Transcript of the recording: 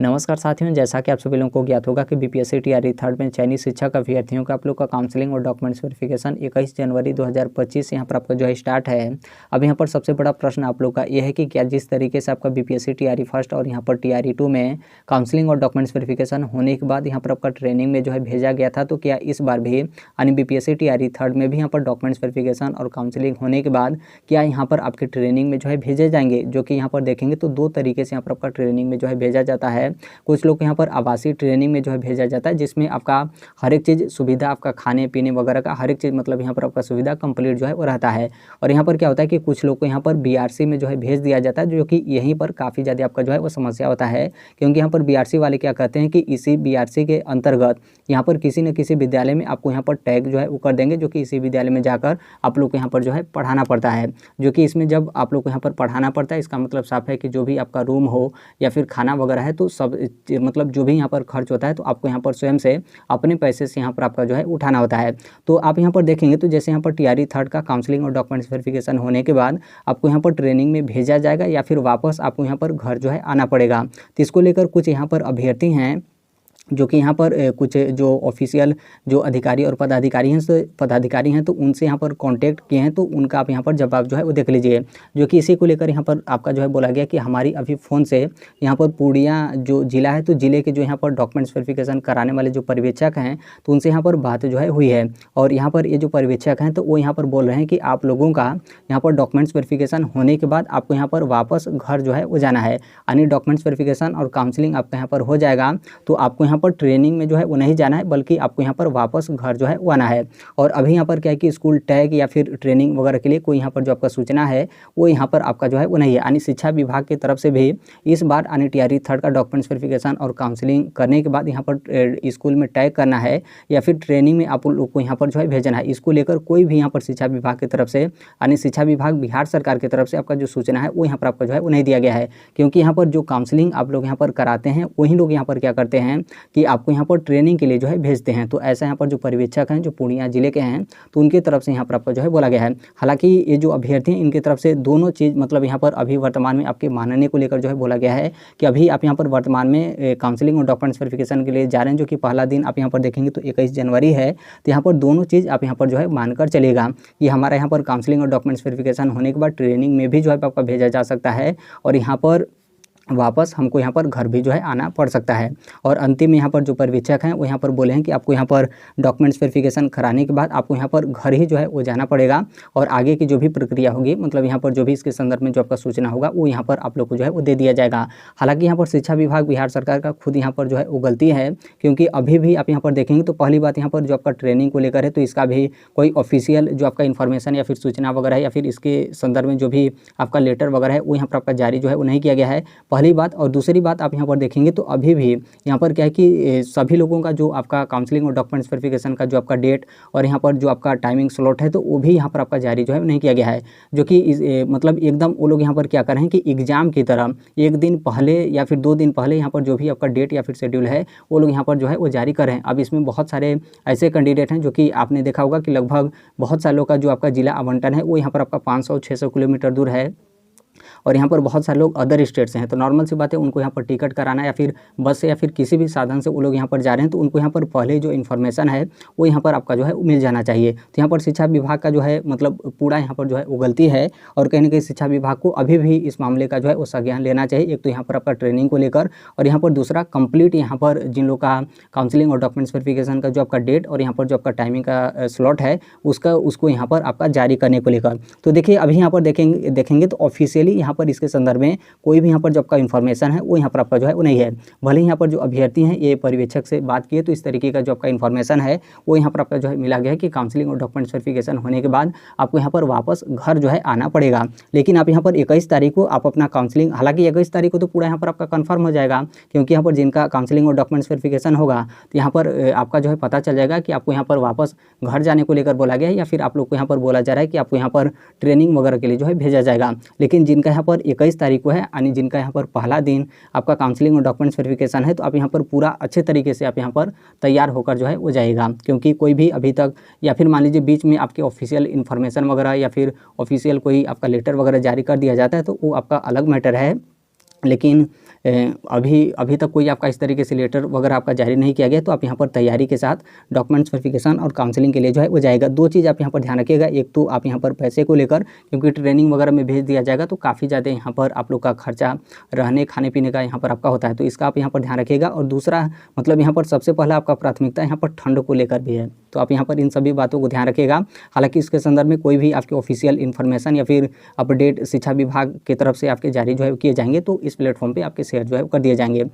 नमस्कार साथियों, जैसा कि आप सभी लोगों को ज्ञात होगा कि बीपीएससी टीआरई थर्ड में चयनित शिक्षक अभ्यर्थियों का आप लोग का काउंसलिंग और डॉक्यूमेंट्स वेरिफिकेशन 21 जनवरी 2025 यहाँ पर आपका जो है स्टार्ट है। अब यहाँ पर सबसे बड़ा प्रश्न आप लोग का ये है कि क्या जिस तरीके से आपका बीपीएससी टीआरई फर्स्ट और यहाँ पर टीआरई 2 में काउंसलिंग और डॉक्यूमेंट्स वेरिफिकेशन होने के बाद यहाँ पर आपका ट्रेनिंग में जो है भेजा गया था, तो क्या इस बार भी यानी बीपीएससी टीआरई थर्ड में भी यहाँ पर डॉक्यूमेंट्स वेरिफिकेशन और काउंसलिंग होने के बाद क्या यहाँ पर आपके ट्रेनिंग में जो है भेजे जाएंगे। जो कि यहाँ पर देखेंगे तो दो तरीके से यहाँ पर आपका ट्रेनिंग में जो है भेजा जाता है। कुछ लोग यहाँ पर आवासीय ट्रेनिंग में जो है भेजा जाता है, जिसमें आपका हर एक चीज़ सुविधा, आपका खाने पीने वगैरह का हर एक चीज़ मतलब यहाँ पर आपका सुविधा कंप्लीट जो है वो रहता है। और यहाँ पर क्या होता है कि कुछ लोग को यहाँ पर बीआरसी में जो है भेज दिया जाता है, जो कि यहीं पर काफ़ी ज़्यादा आपका जो है वो समस्या होता है। क्योंकि यहाँ पर बीआरसी वाले क्या कहते हैं कि इसी बीआरसी के अंतर्गत यहाँ पर किसी न किसी विद्यालय में आपको यहाँ पर टैग जो है वो कर देंगे, जो कि इसी विद्यालय में जाकर आप लोग को यहाँ पर जो है पढ़ाना पड़ता है। जो कि इसमें जब आप लोग को यहाँ पर पढ़ाना पड़ता है, इसका मतलब साफ है कि जो भी आपका रूम हो या फिर खाना वगैरह है, तो सब मतलब जो भी यहाँ पर खर्च होता है तो आपको यहाँ पर स्वयं से अपने पैसे से यहाँ पर आपका जो है उठाना होता है। तो आप यहाँ पर देखेंगे तो जैसे यहाँ पर टीआरई थर्ड का काउंसलिंग और डॉक्यूमेंट्स वेरिफिकेशन होने के बाद आपको यहाँ पर ट्रेनिंग में भेजा जाएगा या फिर वापस आपको यहाँ पर घर जो है आना पड़ेगा। तो इसको लेकर कुछ यहाँ पर अभ्यर्थी हैं जो कि यहाँ पर कुछ जो ऑफिशियल जो अधिकारी और पदाधिकारी हैं तो उनसे यहाँ पर कांटेक्ट किए हैं, तो उनका आप यहाँ पर जवाब जो है वो देख लीजिए। जो कि इसी को लेकर यहाँ पर आपका जो है बोला गया कि हमारी अभी फ़ोन से यहाँ पर पूर्णिया जो ज़िला है, तो ज़िले के जो यहाँ पर डॉक्यूमेंट्स वेरिफिकेशन कराने वाले जो पर्यवेक्षक हैं तो उनसे यहाँ पर बात जो है हुई है। और यहाँ पर ये जो पर्यवेक्षक हैं तो वो यहाँ पर बोल रहे हैं कि आप लोगों का यहाँ पर डॉक्यूमेंट्स वेरिफिकेशन होने के बाद आपको यहाँ पर वापस घर जो है वो जाना है। यानी डॉक्यूमेंट्स वेरिफिकेशन और काउंसलिंग आपका यहाँ पर हो जाएगा, तो आपको यहाँ पर ट्रेनिंग में जो है वो नहीं जाना है, बल्कि आपको यहाँ पर वापस घर जो है वो आना है। और अभी यहाँ पर क्या है कि स्कूल टैग या फिर ट्रेनिंग वगैरह के लिए कोई यहाँ पर जो आपका सूचना है वो यहाँ पर आपका जो है वो नहीं है। यानी शिक्षा विभाग की तरफ से भी इस बार यानी टीआरई थर्ड का डॉक्यूमेंट्स वेरिफिकेशन और काउंसलिंग करने के बाद यहाँ पर स्कूल में टैग करना है या फिर ट्रेनिंग में आप लोग को यहाँ पर जो है भेजना है। इसको लेकर कोई भी यहाँ पर शिक्षा विभाग की तरफ से यानी शिक्षा विभाग बिहार सरकार की तरफ से आपका जो सूचना है वो यहाँ पर आपका जो है वो नहीं दिया गया है। क्योंकि यहाँ पर जो काउंसलिंग आप लोग यहाँ पर कराते हैं वही लोग यहाँ पर क्या करते हैं कि आपको यहाँ पर ट्रेनिंग के लिए जो है भेजते हैं। तो ऐसा यहाँ पर जो पर्यवेक्षक हैं जो पूर्णिया जिले के हैं तो उनकी तरफ से यहाँ पर आपको जो है बोला गया है। हालांकि ये जो अभ्यर्थी हैं इनकी तरफ से दोनों चीज़ मतलब यहाँ पर अभी वर्तमान में आपके मानने को लेकर जो है बोला गया है कि अभी आप यहाँ पर वर्तमान में काउंसलिंग और डॉक्यूमेंट्स वेरिफिकेशन के लिए जा रहे हैं, जो कि पहला दिन आप यहाँ पर देखेंगे तो 21 जनवरी है। तो यहाँ पर दोनों चीज़ आप यहाँ पर जो है मानकर चलेगा कि हमारा यहाँ पर काउंसलिंग और डॉक्यूमेंट्स वेरिफिकेशन होने के बाद ट्रेनिंग में भी जो है आपका भेजा जा सकता है और यहाँ पर वापस हमको यहाँ पर घर भी जो है आना पड़ सकता है। और अंतिम में यहाँ पर जो पर्यवेक्षक हैं वो यहाँ पर बोले हैं कि आपको यहाँ पर डॉक्यूमेंट्स वेरिफिकेशन कराने के बाद आपको यहाँ पर घर ही जो है वो जाना पड़ेगा और आगे की जो भी प्रक्रिया होगी मतलब यहाँ पर जो भी इसके संदर्भ में जो आपका सूचना होगा वो यहाँ पर आप लोग को जो है वो दे दिया जाएगा। हालांकि यहाँ पर शिक्षा विभाग बिहार सरकार का खुद यहाँ पर जो है वो गलती है, क्योंकि अभी भी आप यहाँ पर देखेंगे तो पहली बात यहाँ पर जो आपका ट्रेनिंग को लेकर है तो इसका भी कोई ऑफिशियल जो आपका इन्फॉर्मेशन या फिर सूचना वगैरह है या फिर इसके संदर्भ में जो भी आपका लेटर वगैरह है वो यहाँ पर आपका जारी जो है वो नहीं किया गया है, पहली बात। और दूसरी बात आप यहाँ पर देखेंगे तो अभी भी यहाँ पर क्या है कि सभी लोगों का जो आपका काउंसलिंग और डॉक्यूमेंट्स वेरिफिकेशन का जो आपका डेट और यहाँ पर जो आपका टाइमिंग स्लॉट है तो वो भी यहाँ पर आपका जारी जो है नहीं किया गया है। जो कि मतलब एकदम वो लोग यहाँ पर क्या कर रहे हैं कि एग्ज़ाम की तरह एक दिन पहले या फिर 2 दिन पहले यहाँ पर जो भी आपका डेट या फिर शेड्यूल है वो लोग यहाँ पर जो है वो जारी कर रहे हैं। अब इसमें बहुत सारे ऐसे कैंडिडेट हैं जो कि आपने देखा होगा कि लगभग बहुत सालों का जो आपका जिला आवंटन है वो यहाँ पर आपका 500-600 किलोमीटर दूर है और यहाँ पर बहुत सारे लोग अदर स्टेट से हैं। तो नॉर्मल सी बात है, उनको यहाँ पर टिकट कराना या फिर बस से या फिर किसी भी साधन से वो लोग यहाँ पर जा रहे हैं तो उनको यहाँ पर पहले जो इन्फॉर्मेशन है वो यहाँ पर आपका जो है मिल जाना चाहिए। तो यहाँ पर शिक्षा विभाग का जो है मतलब पूरा यहाँ पर जो है वो गलती है और कहीं ना कहीं शिक्षा विभाग को अभी भी इस मामले का जो है वो संज्ञान लेना चाहिए। एक तो यहाँ पर आपका ट्रेनिंग को लेकर और यहाँ पर दूसरा कंप्लीट यहाँ पर जिन लोग का काउंसलिंग और डॉक्यूमेंट्स वेरिफिकेशन का जो आपका डेट और यहाँ पर जो आपका टाइमिंग का स्लॉट है उसको यहाँ पर आपका जारी करने को लेकर। तो देखिए अभी यहाँ पर देखेंगे तो ऑफिशियली यहाँ पर इसके संदर्भ में कोई भी यहाँ पर जो आपका इन्फॉर्मेशन है वो यहाँ पर आपका जो है वो नहीं है। भले यहाँ पर जो अभ्यर्थी हैं ये पर्यवेक्षक से बात किए तो इस तरीके का जो आपका इन्फॉर्मेशन है वो यहाँ पर आपका जो है मिला गया है कि काउंसलिंग और डॉक्यूमेंट्स वेरिफिकेशन होने के बाद आपको यहाँ पर वापस घर जो है आना पड़ेगा। लेकिन आप यहाँ पर 21 तारीख को आप अपना काउंसलिंग, हालांकि 21 तारीख को तो पूरा यहाँ पर आपका कन्फर्म हो जाएगा, क्योंकि यहाँ पर जिनका काउंसलिंग और डॉक्यूमेंट्स वेरिफिकेशन होगा तो यहाँ पर आपका जो है पता चल जाएगा कि आपको यहाँ पर वापस घर जाने को लेकर बोला गया है या फिर आप लोग को यहाँ पर बोला जा रहा है कि आपको यहाँ पर ट्रेनिंग वगैरह के लिए जो है भेजा जाएगा। लेकिन जिनका यहाँ पर 21 तारीख को है यानी जिनका यहाँ पर पहला दिन आपका काउंसलिंग और डॉक्यूमेंट्स वेरिफिकेशन है तो आप यहाँ पर पूरा अच्छे तरीके से आप यहाँ पर तैयार होकर जो है वो जाएगा। क्योंकि कोई भी अभी तक या फिर मान लीजिए बीच में आपके ऑफिशियल इन्फॉर्मेशन वगैरह या फिर ऑफिशियल कोई आपका लेटर वगैरह जारी कर दिया जाता है तो वो आपका अलग मैटर है। लेकिन अभी तक कोई आपका इस तरीके से लेटर वगैरह आपका जारी नहीं किया गया, तो आप यहाँ पर तैयारी के साथ डॉक्यूमेंट्स वेरिफिकेशन और काउंसलिंग के लिए जो है वो जाएगा। 2 चीज़ आप यहाँ पर ध्यान रखिएगा, एक तो आप यहाँ पर पैसे को लेकर, क्योंकि ट्रेनिंग वगैरह में भेज दिया जाएगा तो काफ़ी ज़्यादा यहाँ पर आप लोग का खर्चा रहने खाने पीने का यहाँ पर आपका होता है, तो इसका आप यहाँ पर ध्यान रखिएगा। और दूसरा मतलब यहाँ पर सबसे पहला आपका प्राथमिकता यहाँ पर ठंड को लेकर भी है, तो आप यहाँ पर इन सभी बातों को ध्यान रखिएगा। हालांकि इसके संदर्भ में कोई भी आपके ऑफिशियल इन्फॉर्मेशन या फिर अपडेट शिक्षा विभाग की तरफ से आपके जारी जो है किए जाएंगे, तो इस प्लेटफॉर्म पे आपके शेयर जो है कर दिए जाएंगे।